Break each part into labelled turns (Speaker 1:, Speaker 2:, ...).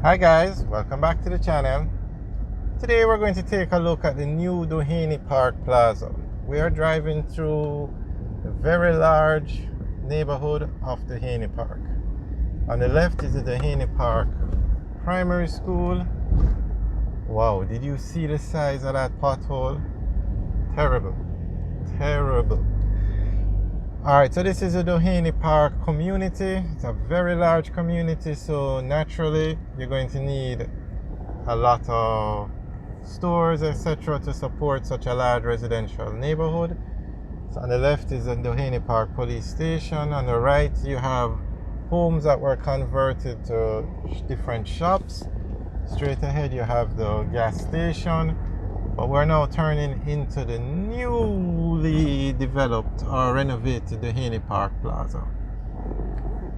Speaker 1: Hi guys, welcome back to the channel. Today we're going to take a look at the new Duhaney Park Plaza. We are driving through the very large neighborhood of Duhaney Park. On the left is the Duhaney Park Primary School. Wow, did you see the size of that pothole? Terrible, terrible. Alright, so this is the Duhaney Park community. It's a very large community, so naturally you're going to need a lot of stores, etc., to support such a large residential neighborhood. So on the left is the Duhaney Park Police Station. On the right you have homes that were converted to different shops. Straight ahead you have the gas station. But we're now turning into the newly developed or renovated Duhaney Park Plaza.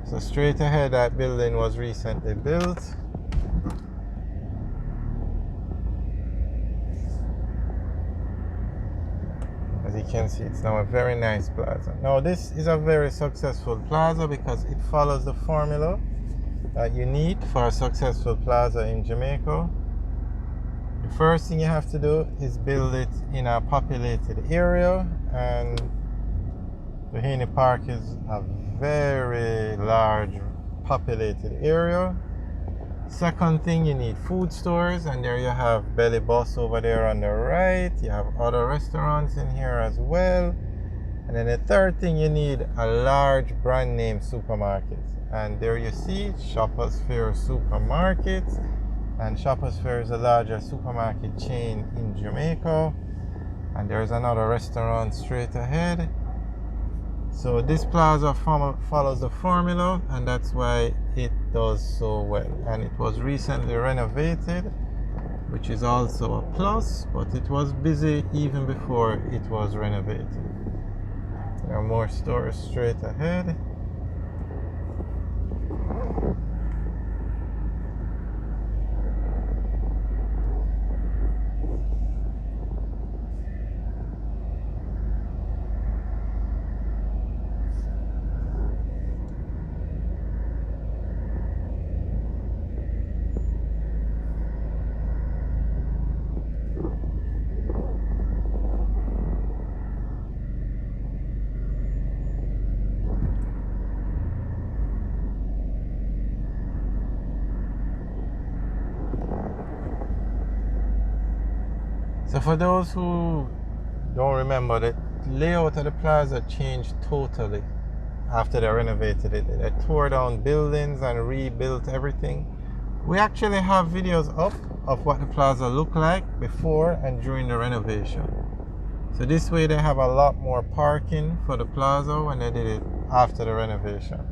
Speaker 1: So straight ahead, that building was recently built. As you can see, it's now a very nice plaza. Now this is a very successful plaza because it follows the formula that you need for a successful plaza in Jamaica. The first thing you have to do is build it in a populated area, and Duhaney Park is a very large populated area. Second thing, you need food stores, and there you have Belly Bus over there on the right. You have other restaurants in here as well. And then the third thing, you need a large brand name supermarket. And there you see Shoppers Fair Supermarket. And Shoppers Fair is the largest supermarket chain in Jamaica. And there's another restaurant straight ahead. So this plaza follows the formula, and that's why it does so well. And it was recently renovated, which is also a plus, but it was busy even before it was renovated. There are more stores straight ahead. So for those who don't remember, the layout of the plaza changed totally after they renovated it. They tore down buildings and rebuilt everything. We actually have videos up of what the plaza looked like before and during the renovation. So this way they have a lot more parking for the plaza when they did it after the renovation.